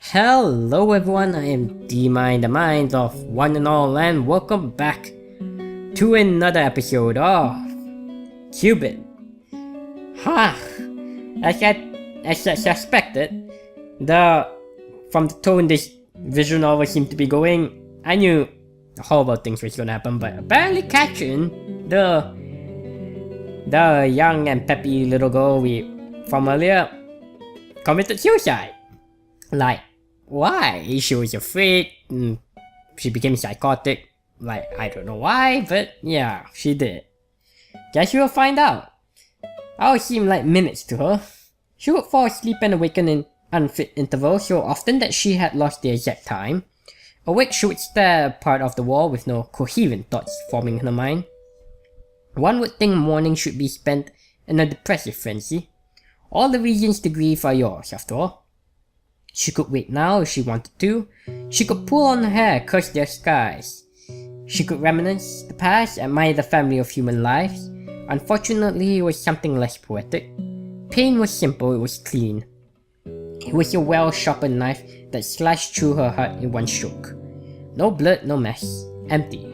Hello everyone, I am D-Mind, the mind of one and all, and welcome back to another episode of Cupid. As I suspected, from the tone this visual novel seemed to be going, I knew horrible things was gonna happen, but apparently Katrin, the young and peppy little girl from earlier, committed suicide. Like, why? She was afraid, she became psychotic. Like, I don't know why, but yeah, she did. Guess we'll find out. Hours seemed like minutes to her. She would fall asleep and awaken in unfit intervals so often that she had lost the exact time. Awake, she would stare at part of the wall with no coherent thoughts forming in her mind. One would think morning should be spent in a depressive frenzy. All the reasons to grieve are yours, after all. She could wait now if she wanted to. She could pull on her hair, curse their skies. She could reminisce the past, admire the family of human lives. Unfortunately, it was something less poetic. Pain was simple, it was clean. It was a well-sharpened knife that slashed through her heart in one stroke. No blood, no mess. Empty.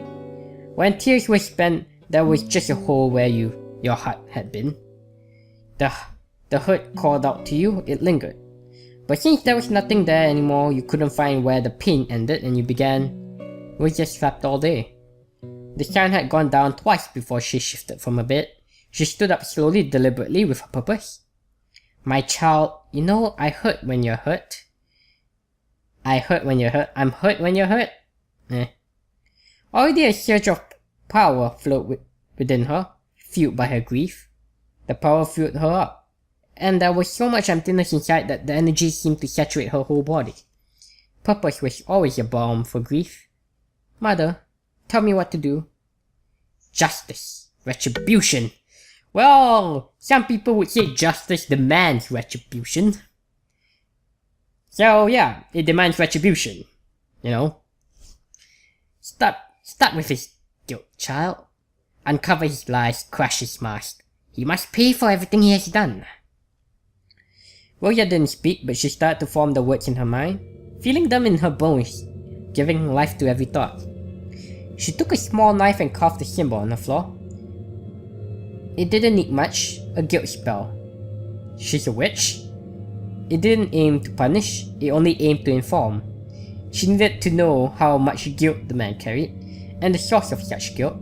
When tears were spent, there was just a hole where your heart had been. The hurt called out to you, it lingered. But since there was nothing there anymore, you couldn't find where the pain ended and we just slept all day. The sun had gone down twice before she shifted from her bed. She stood up slowly, deliberately, with a purpose. My child, you know, I hurt when you're hurt. I hurt when you're hurt. I'm hurt when you're hurt. Already a surge of power flowed within her, fueled by her grief. The power filled her up. And there was so much emptiness inside that the energy seemed to saturate her whole body. Purpose was always a balm for grief. Mother, tell me what to do. Justice. Retribution. Well, some people would say justice demands retribution. So yeah, it demands retribution. You know? Start with his guilt, child. Uncover his lies, crush his mask. He must pay for everything he has done. Roya didn't speak, but she started to form the words in her mind, feeling them in her bones, giving life to every thought. She took a small knife and carved a symbol on the floor. It didn't need much, a guilt spell. She's a witch. It didn't aim to punish, it only aimed to inform. She needed to know how much guilt the man carried, and the source of such guilt.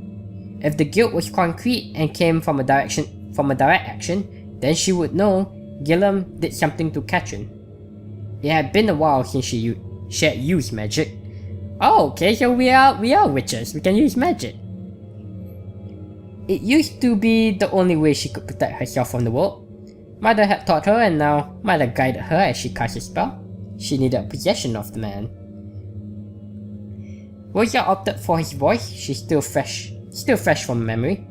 If the guilt was concrete and came from a direct action, then she would know Gilliam did something to Katrin. It had been a while since she had used magic. Oh, okay, so we are witches, we can use magic. It used to be the only way she could protect herself from the world. Mother had taught her, and now Mother guided her as she cast a spell. She needed possession of the man. Rosa opted for his voice, she's still fresh from memory.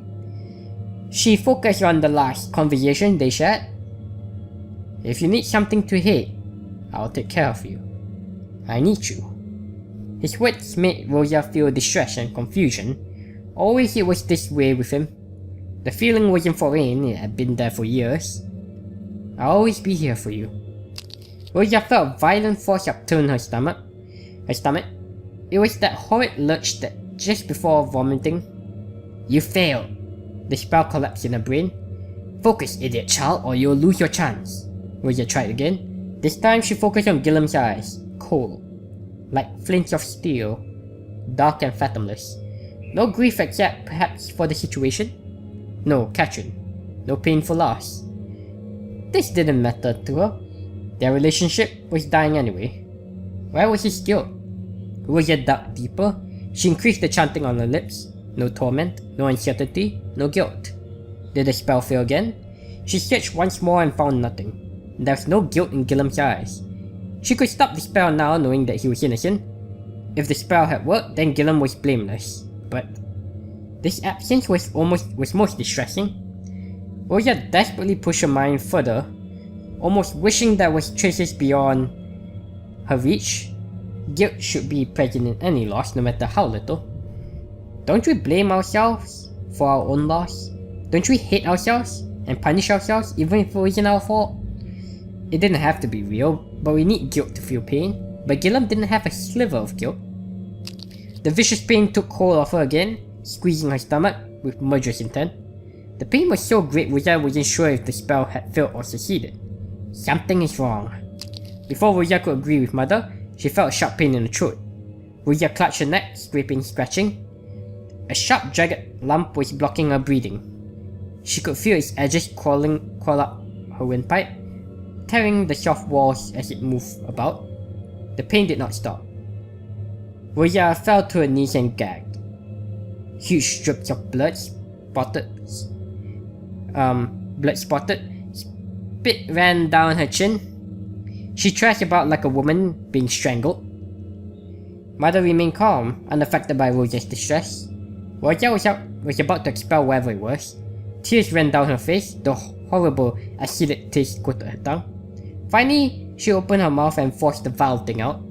She focused on the last conversation they shared. If you need something to hate, I'll take care of you. I need you. His words made Rosa feel distress and confusion. Always it was this way with him. The feeling wasn't foreign, it had been there for years. I'll always be here for you. Rosa felt a violent force upturn her stomach. It was that horrid lurch that just before vomiting. You failed. The spell collapsed in her brain. Focus, idiot child, or you'll lose your chance. Rosa tried again. This time she focused on Gilliam's eyes, cold, like flints of steel, dark and fathomless. No grief except perhaps for the situation. No Katrin. No painful loss. This didn't matter to her. Their relationship was dying anyway. Where was his guilt? Rosa dug deeper. She increased the chanting on her lips. No torment, no uncertainty, no guilt. Did the spell fail again? She searched once more and found nothing. There was no guilt in Gilliam's eyes. She could stop the spell now knowing that he was innocent. If the spell had worked, then Gilliam was blameless. But this absence was most distressing. Rosa desperately pushed her mind further, almost wishing there was traces beyond her reach. Guilt should be present in any loss, no matter how little. Don't we blame ourselves for our own loss? Don't we hate ourselves and punish ourselves even if it isn't our fault? it didn't have to be real, but we need guilt to feel pain. But Gilliam didn't have a sliver of guilt. The vicious pain took hold of her again, squeezing her stomach with murderous intent. The pain was so great Ruya wasn't sure if the spell had failed or succeeded. Something is wrong. Before Ruya could agree with Mother, she felt a sharp pain in the throat. Ruya clutched her neck, scraping, scratching. A sharp, jagged lump was blocking her breathing. She could feel its edges crawl up her windpipe, tearing the soft walls as it moved about. The pain did not stop. Ruya fell to her knees and gagged. Huge strips of blood spotted. Spit ran down her chin. She thrashed about like a woman being strangled. Mother remained calm, unaffected by Ruya's distress. Ruya was about to expel whatever it was. Tears ran down her face, the horrible acidic taste coated her tongue. Finally, she opened her mouth and forced the vile thing out.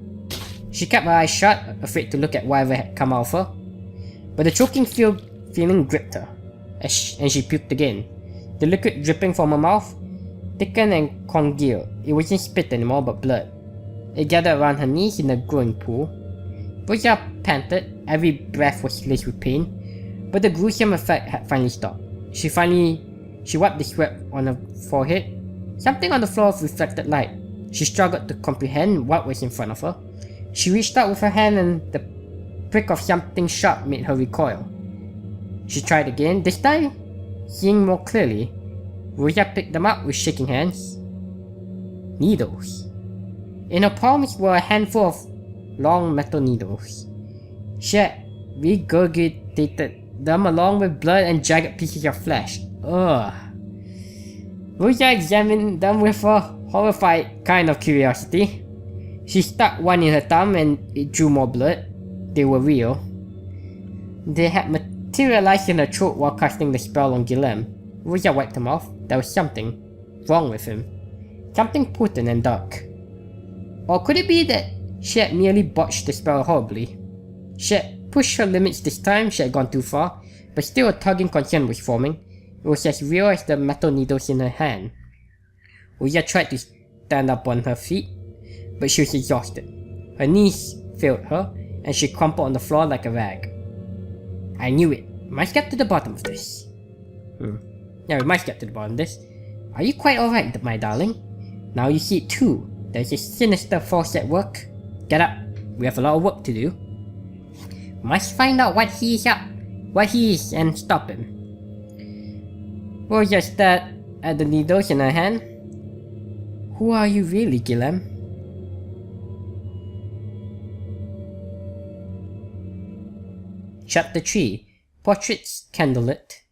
She kept her eyes shut, afraid to look at whatever had come out of her. But the choking feeling gripped her, and she puked again. The liquid dripping from her mouth thickened and congealed. It wasn't spit anymore, but blood. It gathered around her knees in a growing pool. Ruya panted, every breath was laced with pain, but the gruesome effect had finally stopped. She wiped the sweat on her forehead. Something on the floor reflected light. She struggled to comprehend what was in front of her. She reached out with her hand and the prick of something sharp made her recoil. She tried again, this time seeing more clearly. Ruya picked them up with shaking hands. Needles. In her palms were a handful of long metal needles. She had regurgitated them along with blood and jagged pieces of flesh. Ugh. Ruya examined them with a horrified kind of curiosity. She stuck one in her thumb and it drew more blood. They were real. They had materialized in her throat while casting the spell on Guilhem. Ruya wiped them off. There was something wrong with him. Something potent and dark. Or could it be that she had merely botched the spell horribly? She had pushed her limits this time, she had gone too far, but still a tugging concern was forming. It was as real as the metal needles in her hand. Ruya tried to stand up on her feet, but she was exhausted. Her knees failed her, and she crumpled on the floor like a rag. I knew it. Must get to the bottom of this. Yeah, we must get to the bottom of this. Are you quite alright, my darling? Now you see it too. There's a sinister force at work. Get up. We have a lot of work to do. Must find out what he is and stop him. Ruya stared at the needles in her hand. Who are you really, Guilhem? Chapter 3. Portraits Candlelit.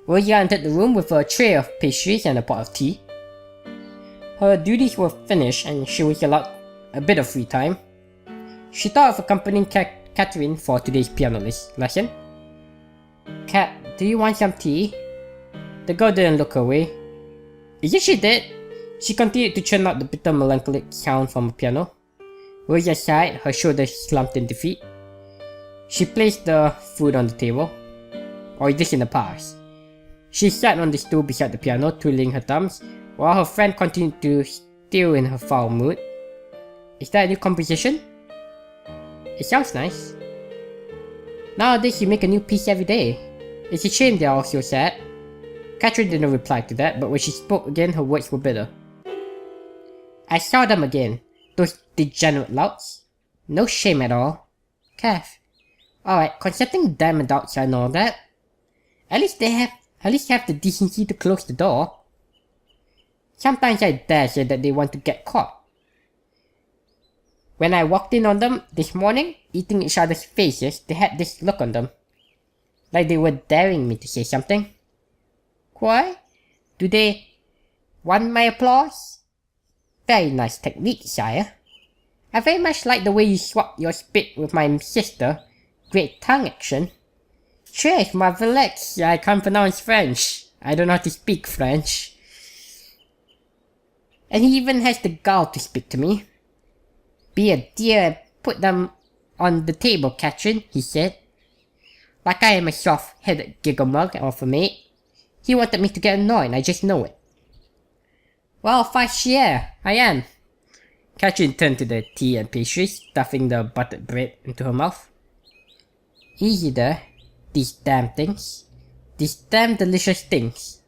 Ruya entered the room with a tray of pastries and a pot of tea. Her duties were finished and she was allowed a bit of free time. She thought of accompanying Catherine for today's piano lesson. Cat, do you want some tea? The girl didn't look her way. Yes, she did. She continued to churn out the bitter melancholic sound from the piano. Ruya sighed, her shoulders slumped in defeat. She placed the food on the table. Or this in the past. She sat on the stool beside the piano, twiddling her thumbs, while her friend continued to stew in her foul mood. Is that a new composition? It sounds nice. Nowadays you make a new piece every day. It's a shame they're all so sad. Catherine didn't reply to that, but when she spoke again, her words were bitter. I saw them again, those degenerate louts. No shame at all. Kath. Alright, consenting diamond outside and all that. At least have the decency to close the door. Sometimes I dare say that they want to get caught. When I walked in on them this morning, eating each other's faces, they had this look on them. Like they were daring me to say something. Why? Do they want my applause? Very nice technique, sire. I very much like the way you swapped your spit with my sister. Great tongue action. Très marvelous. I can't pronounce French. I don't know how to speak French. And he even has the gall to speak to me. Be a dear and put them on the table, Catherine, he said. Like I am a soft-headed giggle mug of a maid. He wanted me to get annoyed, I just know it. Well, yeah, I am. Catherine turned to the tea and pastries, stuffing the buttered bread into her mouth. Easy there. These damn things. These damn delicious things.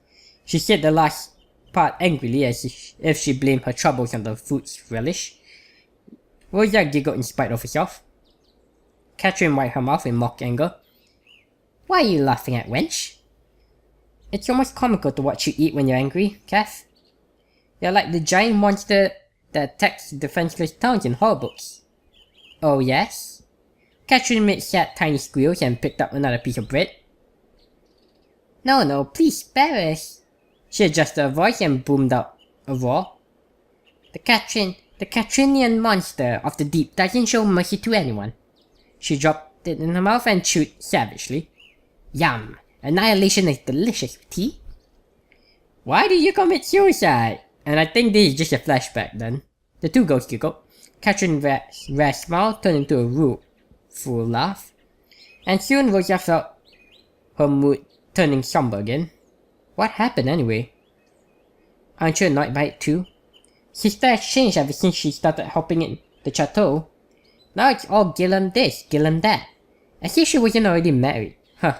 She said the last part angrily as if she blamed her troubles on the food's relish. Rosa giggled in spite of herself. Catherine wiped her mouth in mock anger. Why are you laughing at, wench? It's almost comical to watch you eat when you're angry, Kath. You're like the giant monster that attacks defenseless towns in horror books. Oh yes? Catherine made sad tiny squeals and picked up another piece of bread. No, please spare us. She adjusted her voice and boomed out a roar. The Catrinian monster of the deep doesn't show mercy to anyone. She dropped it in her mouth and chewed savagely. Yum! Annihilation is delicious, tea. Why did you commit suicide? And I think this is just a flashback then. The two girls giggled. Catherine's rare smile turned into a rueful laugh. And soon Rosa felt her mood turning somber again. What happened anyway? Aren't you annoyed by it too? Sister has changed ever since she started helping in the chateau. Now it's all Gillen this, Gillen that. As if she wasn't already married. Huh.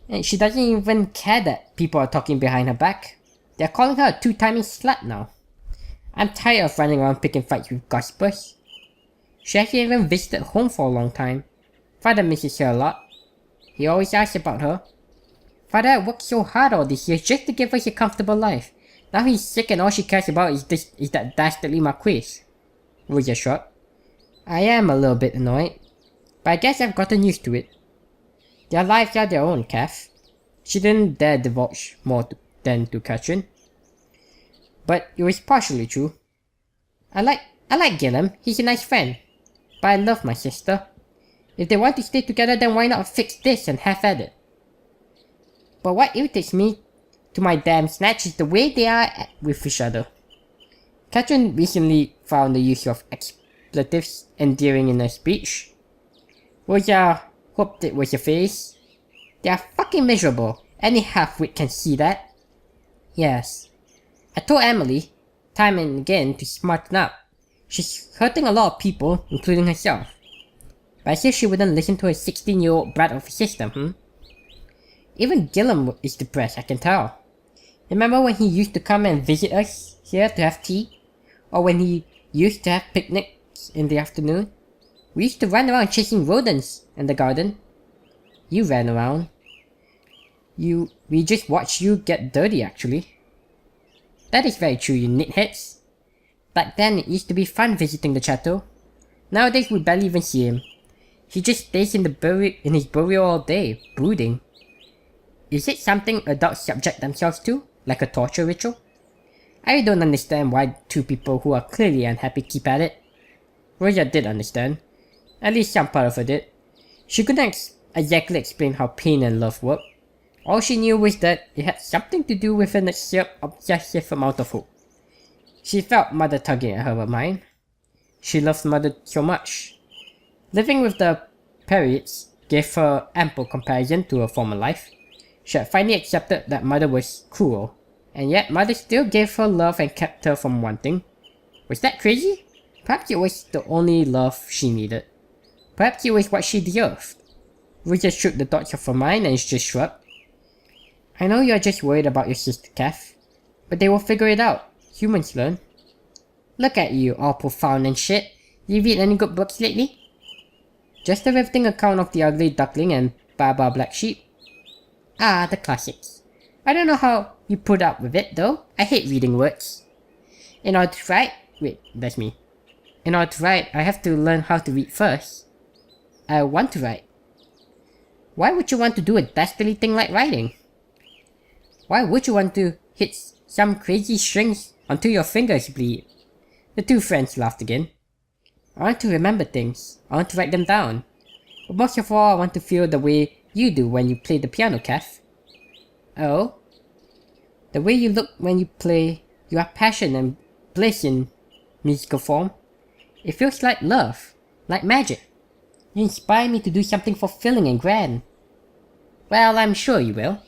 And she doesn't even care that people are talking behind her back. They're calling her a two-timing slut now. I'm tired of running around picking fights with gossipers. She hasn't even visited home for a long time. Father misses her a lot. He always asks about her. Father had worked so hard all these years just to give us a comfortable life. Now he's sick and all she cares about is that dastardly Marquise. Rosa shrugged. I am a little bit annoyed, but I guess I've gotten used to it. Their lives are their own, Kath. She didn't dare divulge more than to Catherine. But it was partially true. I like Gilliam, he's a nice friend. But I love my sister. If they want to stay together, then why not fix this and have at it? But what irritates me to my damn snatch is the way they are with each other. Catherine recently found the use of expletives endearing in her speech. Rosa hoped it was a phase. They are fucking miserable. Any half-wit can see that. Yes. I told Emily, time and again, to smarten up. She's hurting a lot of people, including herself. But I said she wouldn't listen to a 16-year-old brat of a sister, Even Gilliam is depressed, I can tell. Remember when he used to come and visit us here to have tea? Or when he used to have picnics in the afternoon? We used to run around chasing rodents in the garden. You ran around. We just watched you get dirty, actually. That is very true, you nitheads. Back then, it used to be fun visiting the chateau. Nowadays, we barely even see him. He just stays in his burial all day, brooding. Is it something adults subject themselves to, like a torture ritual? I don't understand why two people who are clearly unhappy keep at it. Rosa did understand. At least some part of her did. She couldn't exactly explain how pain and love work. All she knew was that it had something to do with an obsessive amount of hope. She felt Mother tugging at her mind. She loved Mother so much. Living with the Perrits gave her ample comparison to her former life. She had finally accepted that Mother was cruel, and yet Mother still gave her love and kept her from wanting. Was that crazy? Perhaps it was the only love she needed. Perhaps it was what she deserved. Rosa shook the thoughts of her mind and just shrugged. I know you're just worried about your sister, Kath, but they will figure it out. Humans learn. Look at you, all profound and shit. You read any good books lately? Just a riveting account of The Ugly Duckling and Baba Black Sheep. Ah, the classics. I don't know how you put up with it, though. I hate reading words. In order to write... Wait, that's me. In order to write, I have to learn how to read first. I want to write. Why would you want to do a dastardly thing like writing? Why would you want to hit some crazy strings until your fingers bleed? The two friends laughed again. I want to remember things. I want to write them down. But most of all, I want to feel the way you do when you play the piano, Kath. Oh? The way you look when you play, you have passion and bliss in musical form. It feels like love, like magic. You inspire me to do something fulfilling and grand. Well, I'm sure you will.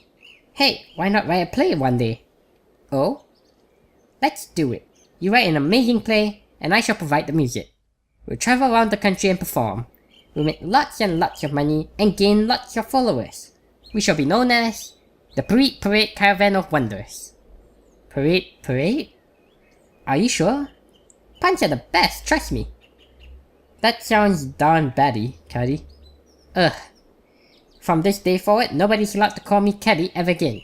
Hey, why not write a play one day? Oh? Let's do it. You write an amazing play, and I shall provide the music. We'll travel around the country and perform. We'll make lots and lots of money and gain lots of followers. We shall be known as the Parade Caravan of Wonders. Parade? Are you sure? Puns are the best, trust me. That sounds darn batty, Caddy. Ugh. From this day forward, nobody's allowed to call me Caddy ever again.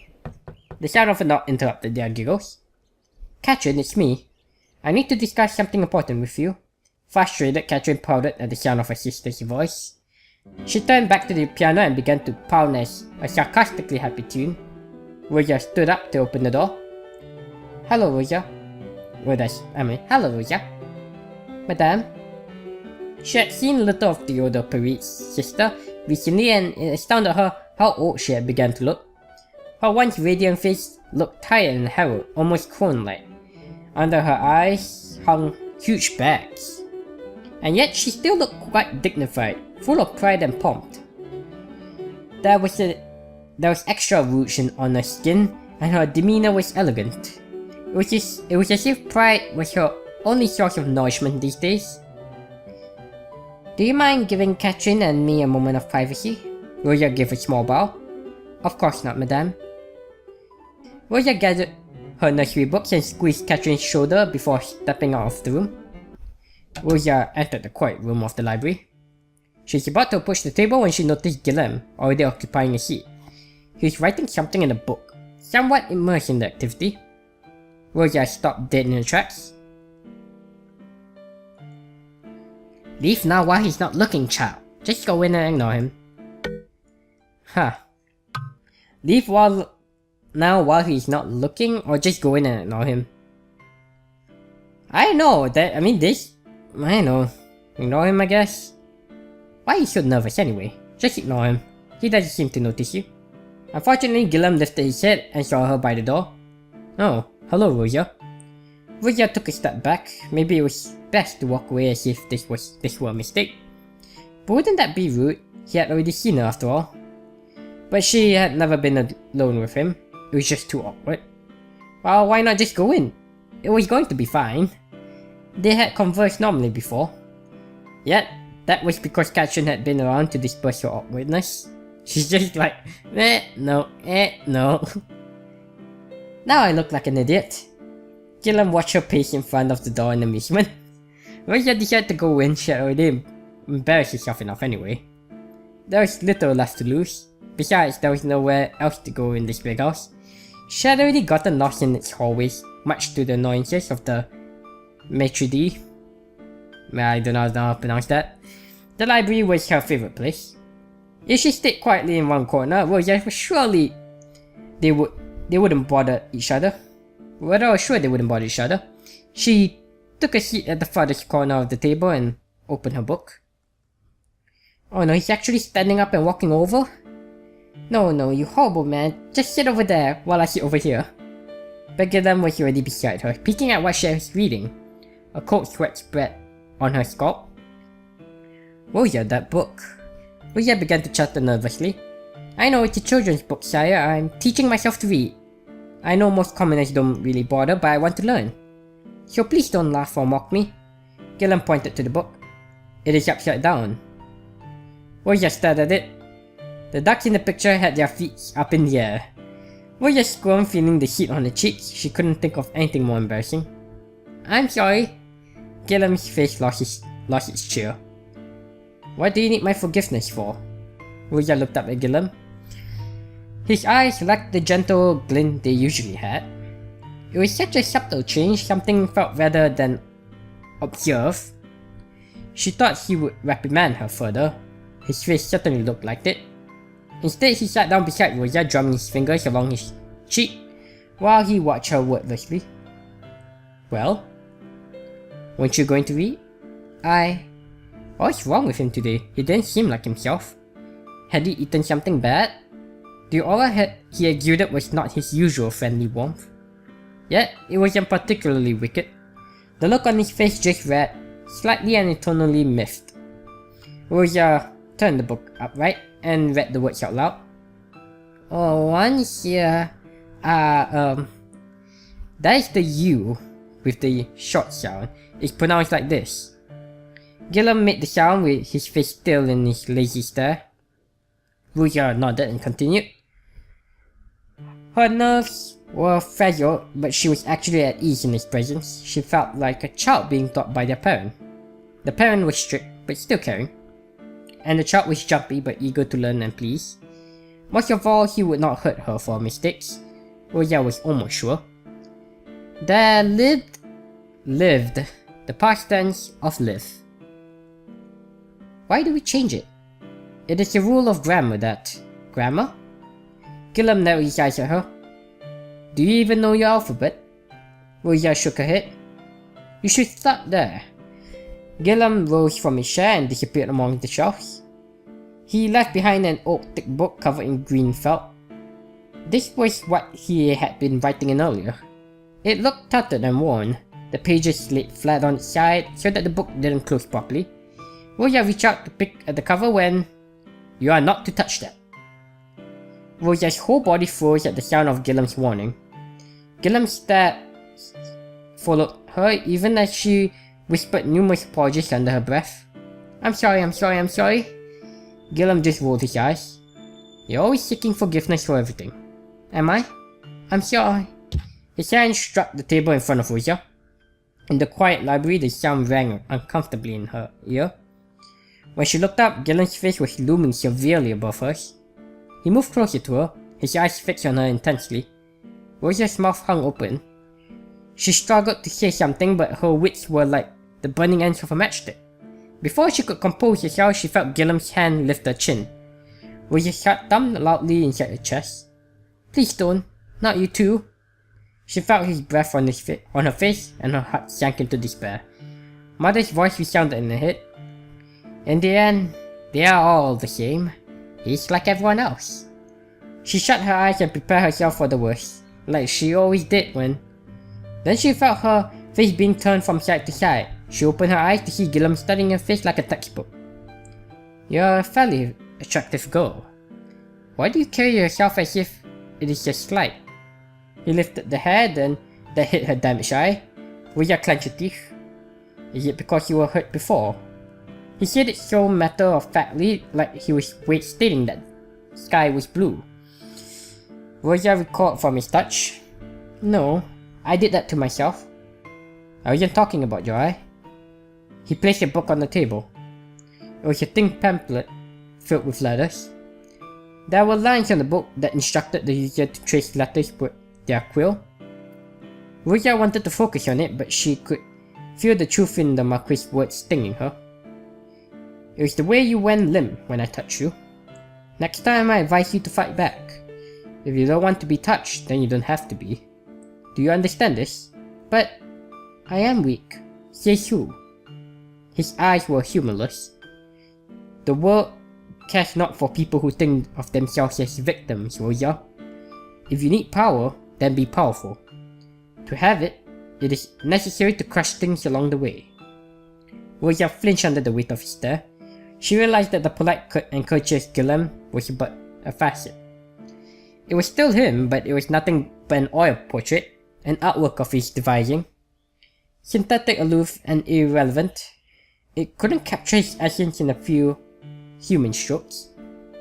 The sound of a knock interrupted their giggles. Katrin, it's me. I need to discuss something important with you. Frustrated, Katrin pouted at the sound of her sister's voice. She turned back to the piano and began to pound a sarcastically happy tune. Rosa stood up to open the door. Hello, Rosa. Hello, Rosa. Madame? She had seen little of Theodore Parade's sister recently, and it astounded her how old she had begun to look. Her once radiant face looked tired and harrowed, almost crone-like. Under her eyes hung huge bags. And yet she still looked quite dignified, full of pride and pomp. There was extra rouge on her skin, and her demeanor was elegant. It was as if pride was her only source of nourishment these days. Do you mind giving Katrin and me a moment of privacy? Rosa gave a small bow. Of course not, madame. Rosa gathered her nursery books and squeezed Katrin's shoulder before stepping out of the room. Rosa entered the quiet room of the library. She was about to approach the table when she noticed Guillaume already occupying a seat. He was writing something in a book, somewhat immersed in the activity. Rosa stopped dead in her tracks. Leave now while he's not looking, child. Just go in and ignore him. Huh. Leave now while he's not looking, or just go in and ignore him? I know. Ignore him, I guess. Why are you so nervous anyway? Just ignore him. He doesn't seem to notice you. Unfortunately, Guillaume lifted his head and saw her by the door. Oh, hello, Rosa. Rosa took a step back. Maybe it was best to walk away as if this were a mistake. But wouldn't that be rude? He had already seen her after all. But she had never been alone with him. It was just too awkward. Well, why not just go in? It was going to be fine. They had conversed normally before. Yet, that was because Katrin had been around to disperse her awkwardness. She's just like, no. Now I look like an idiot. Guillaume watched her pace in front of the door in amusement. Rosa decided to go in. She had already embarrassed herself enough anyway. There was little left to lose. Besides, there was nowhere else to go in this big house. She had already gotten lost in its hallways, much to the annoyances of the maitre d'. I don't know how to pronounce that. The library was her favorite place. If she stayed quietly in one corner, Rosa was surely they wouldn't bother each other. Well, I was sure they wouldn't bother each other. She took a seat at the farthest corner of the table and opened her book. Oh no, he's actually standing up and walking over? No, you horrible man. Just sit over there while I sit over here. But Guillaume was already beside her, peeking at what she was reading. A cold sweat spread on her scalp. Rosa, that book. Rosa began to chatter nervously. I know it's a children's book, sire. I'm teaching myself to read. I know most commoners don't really bother, but I want to learn. So please don't laugh or mock me. Guillaume pointed to the book. It is upside down. Rosa stared at it. The ducks in the picture had their feet up in the air. Rosa squirmed, feeling the heat on her cheeks. She couldn't think of anything more embarrassing. I'm sorry. Guillaume's face lost its cheer. What do you need my forgiveness for? Rosa looked up at Guillaume. His eyes lacked the gentle glint they usually had. It was such a subtle change, something felt rather than observed. She thought he would reprimand her further. His face certainly looked like it. Instead, he sat down beside Rosa, drumming his fingers along his cheek, while he watched her wordlessly. Well? Weren't you going to read? What's wrong with him today? He didn't seem like himself. Had he eaten something bad? The aura he exuded was not his usual friendly warmth. Yet, it wasn't particularly wicked. The look on his face just read, slightly and eternally miffed. Rosa turned the book upright and read the words out loud. Oh, once here, that is the U. with the short sound is pronounced like this. Gillum made the sound with his face still in his lazy stare. Ruya nodded and continued. Her nerves were fragile, but she was actually at ease in his presence. She felt like a child being taught by their parent. The parent was strict, but still caring. And the child was jumpy, but eager to learn and please. Most of all, he would not hurt her for mistakes. Ruya was almost sure. There lived, the past tense of live. Why do we change it? It is a rule of grammar that... Grammar? Gillum narrowed his eyes at her. Do you even know your alphabet? Ruya shook her head. You should start there. Gillum rose from his chair and disappeared among the shelves. He left behind an old thick book covered in green felt. This was what he had been writing in earlier. It looked tattered and worn. The pages laid flat on its side so that the book didn't close properly. Ruya reached out to pick at the cover when... You are not to touch that. Ruya's whole body froze at the sound of Gillum's warning. Gillum stared, followed her even as she whispered numerous apologies under her breath. I'm sorry. Gillum just rolled his eyes. You're always seeking forgiveness for everything. Am I? I'm sorry. His hand struck the table in front of Ruya. In the quiet library, the sound rang uncomfortably in her ear. When she looked up, Gillum's face was looming severely above hers. He moved closer to her, his eyes fixed on her intensely. Ruya's mouth hung open. She struggled to say something, but her wits were like the burning ends of a matchstick. Before she could compose herself, she felt Gillum's hand lift her chin. Ruya's heart thumped loudly inside her chest. Please don't. Not you too. She felt his breath on her face, and her heart sank into despair. Mother's voice resounded in her head. In the end, they are all the same. He's like everyone else. She shut her eyes and prepared herself for the worst, like she always did when... Then she felt her face being turned from side to side. She opened her eyes to see Gillum studying her face like a textbook. You're a fairly attractive girl. Why do you carry yourself as if it is a slight? He lifted the head and that hit her damaged eye. Ruya clenched her teeth. Is it because you were hurt before? He said it so matter-of-factly, like he was stating that the sky was blue. Ruya recalled from his touch. No, I did that to myself. I wasn't talking about your eye. He placed a book on the table. It was a thin pamphlet filled with letters. There were lines on the book that instructed the user to trace letters with their quill. Ruya wanted to focus on it, but she could feel the truth in the Marquis's words stinging her. It was the way you went limp when I touched you. Next time I advise you to fight back. If you don't want to be touched, then you don't have to be. Do you understand this? But I am weak. Says who? His eyes were humorless. The world cares not for people who think of themselves as victims, Ruya. If you need power, then be powerful. To have it, it is necessary to crush things along the way. Ruya flinched under the weight of his stare. She realized that the polite and courteous Gillum was but a facet. It was still him, but it was nothing but an oil portrait, an artwork of his devising. Synthetic, aloof, and irrelevant, it couldn't capture his essence in a few human strokes.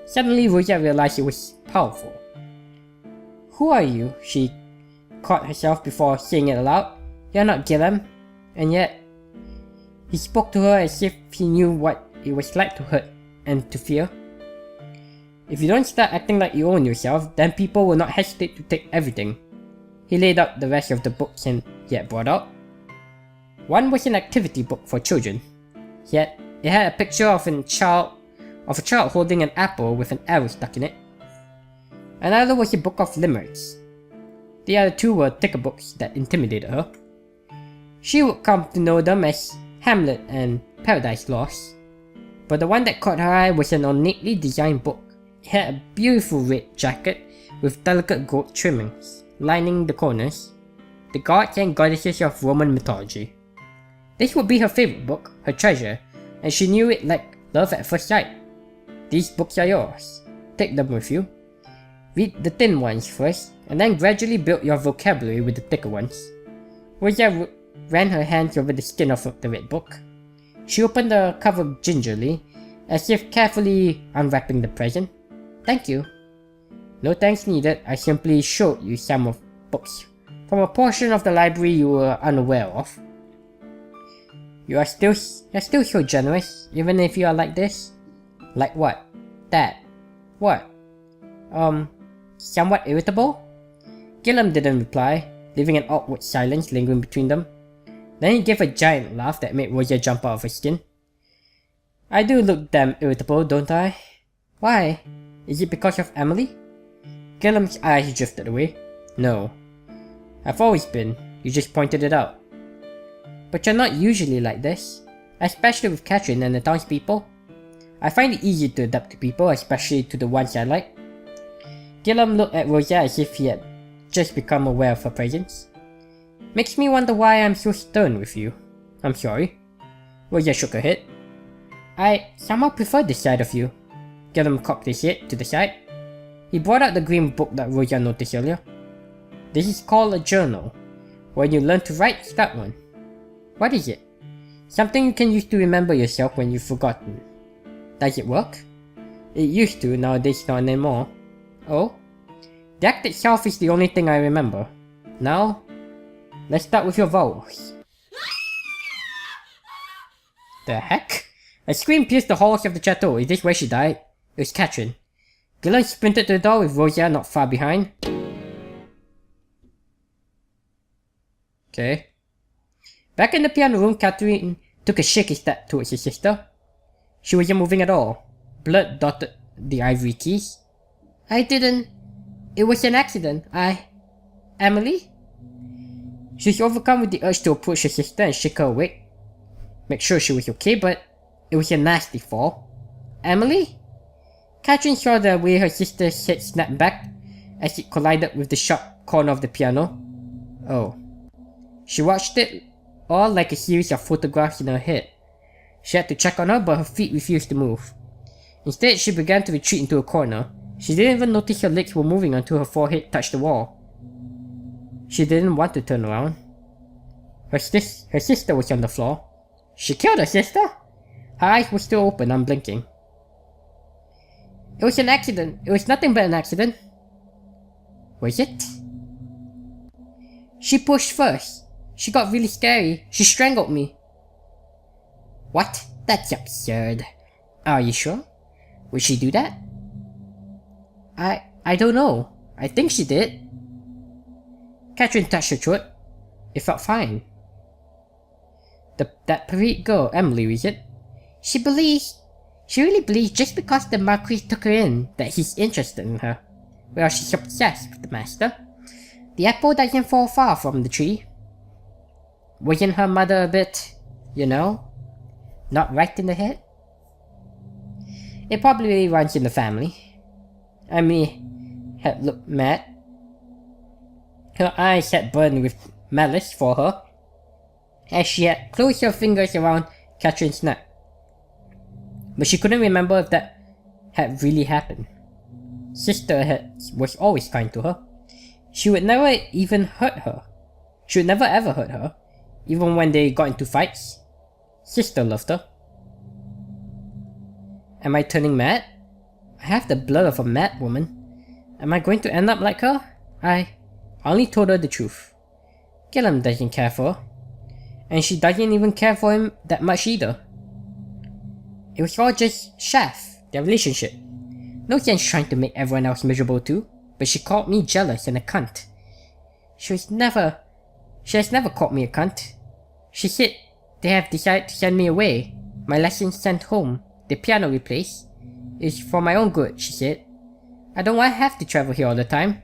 Suddenly Ruya realized it was powerful. Who are you? She caught herself before saying it aloud. You're not Gillum. And yet, he spoke to her as if he knew what it was like to hurt and to fear. If you don't start acting like you own yourself, then people will not hesitate to take everything. He laid out the rest of the books he had brought out. One was an activity book for children. Yet, it had a picture of a child holding an apple with an arrow stuck in it. Another was a book of limericks. The other two were thicker books that intimidated her. She would come to know them as Hamlet and Paradise Lost. But the one that caught her eye was an ornately designed book. It had a beautiful red jacket with delicate gold trimmings lining the corners, the gods and goddesses of Roman mythology. This would be her favorite book, her treasure, and she knew it like love at first sight. These books are yours. Take them with you. Read the thin ones first, and then gradually build your vocabulary with the thicker ones. Ruya ran her hands over the skin of the red book. She opened the cover gingerly, as if carefully unwrapping the present. Thank you. No thanks needed, I simply showed you some of books from a portion of the library you were unaware of. You're still so generous, even if you are like this. Like what? That. What? Somewhat irritable? Gilliam didn't reply, leaving an awkward silence lingering between them. Then he gave a giant laugh that made Rosa jump out of her skin. I do look damn irritable, don't I? Why? Is it because of Emily? Gilliam's eyes drifted away. No. I've always been. You just pointed it out. But you're not usually like this. Especially with Catherine and the townspeople. I find it easy to adapt to people, especially to the ones I like. Gilliam looked at Rosa as if he had just become aware of her presence. Makes me wonder why I'm so stern with you. I'm sorry. Rosa shook her head. I somehow prefer this side of you. Gilliam cocked his head to the side. He brought out the green book that Rosa noticed earlier. This is called a journal. When you learn to write, start one. What is it? Something you can use to remember yourself when you've forgotten. Does it work? It used to, nowadays not anymore. Oh? The act itself is the only thing I remember. Now, let's start with your vowels. The heck? A scream pierced the halls of the chateau. Is this where she died? It was Catherine. Gilliam sprinted to the door with Rosa not far behind. Okay. Back in the piano room, Catherine took a shaky step towards her sister. She wasn't moving at all. Blood dotted the ivory keys. I didn't... It was an accident. Emily? She was overcome with the urge to approach her sister and shake her awake. Make sure she was okay, but it was a nasty fall. Emily? Catherine saw the way her sister's head snapped back as it collided with the sharp corner of the piano. Oh. She watched it all like a series of photographs in her head. She had to check on her, but her feet refused to move. Instead, she began to retreat into a corner. She didn't even notice her legs were moving until her forehead touched the wall. She didn't want to turn around. Her sister was on the floor. She killed her sister? Her eyes were still open, unblinking. It was an accident. It was nothing but an accident. Was it? She pushed first. She got really scary. She strangled me. What? That's absurd. Are you sure? Would she do that? I don't know. I think she did. Catherine touched her throat. It felt fine. That Parade girl, Emily, is it? She really believes just because the Marquis took her in that he's interested in her. Well, she's obsessed with the master. The apple doesn't fall far from the tree. Wasn't her mother a bit, not right in the head? It probably runs in the family. Emily had looked mad. Her eyes had burned with malice for her, as she had closed her fingers around Catherine's neck. But she couldn't remember if that had really happened. Sister was always kind to her. She would never even hurt her. She would never ever hurt her, even when they got into fights. Sister loved her. Am I turning mad? I have the blood of a mad woman. Am I going to end up like her? I only told her the truth. Gilliam doesn't care for her. And she doesn't even care for him that much either. It was all just chaff, their relationship. No sense trying to make everyone else miserable too, but she called me jealous and a cunt. She has never called me a cunt. She said they have decided to send me away, my lessons sent home, the piano replaced. It's for my own good, she said. I don't want to have to travel here all the time.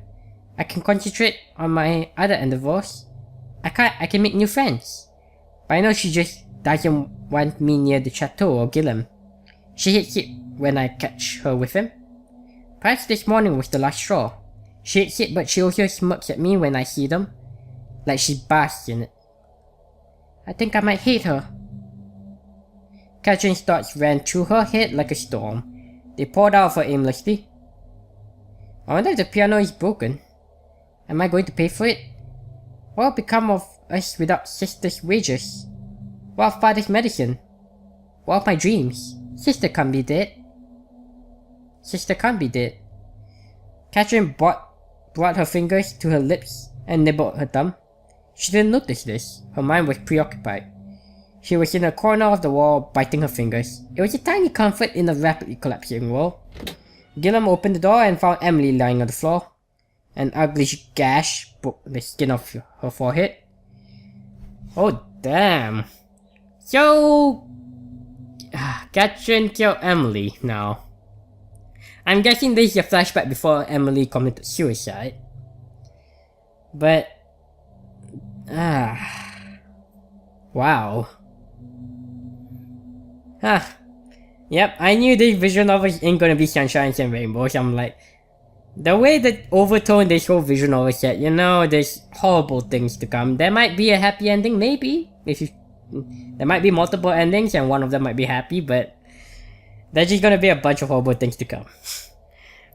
I can concentrate on my other endeavors. I can make new friends. But I know she just doesn't want me near the chateau or Gilliam. She hates it when I catch her with him. Perhaps this morning was the last straw. She hates it, but she also smirks at me when I see them, like she basks in it. I think I might hate her. Catherine's thoughts ran through her head like a storm. They poured out of her aimlessly. I wonder if the piano is broken. Am I going to pay for it? What will become of us without sister's wages? What of father's medicine? What of my dreams? Sister can't be dead. Sister can't be dead. Catherine brought her fingers to her lips and nibbled her thumb. She didn't notice this. Her mind was preoccupied. She was in a corner of the wall, biting her fingers. It was a tiny comfort in a rapidly collapsing world. Gilliam opened the door and found Emily lying on the floor. An ugly gash broke the skin off her forehead. Oh damn. So... Catherine killed Emily now. I'm guessing this is a flashback before Emily committed suicide. But... wow. Yep, I knew this visual novel ain't gonna be sunshine and rainbows. I'm like... The way that overtone this whole visual novel said, you know, there's horrible things to come. There might be a happy ending, maybe. There might be multiple endings and one of them might be happy, but... There's just gonna be a bunch of horrible things to come.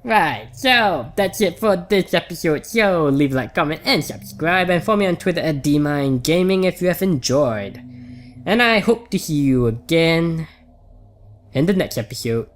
Right, so that's it for this episode. So leave a like, comment, and subscribe, and follow me on Twitter at DMindGaming if you have enjoyed. And I hope to see you again in the next episode.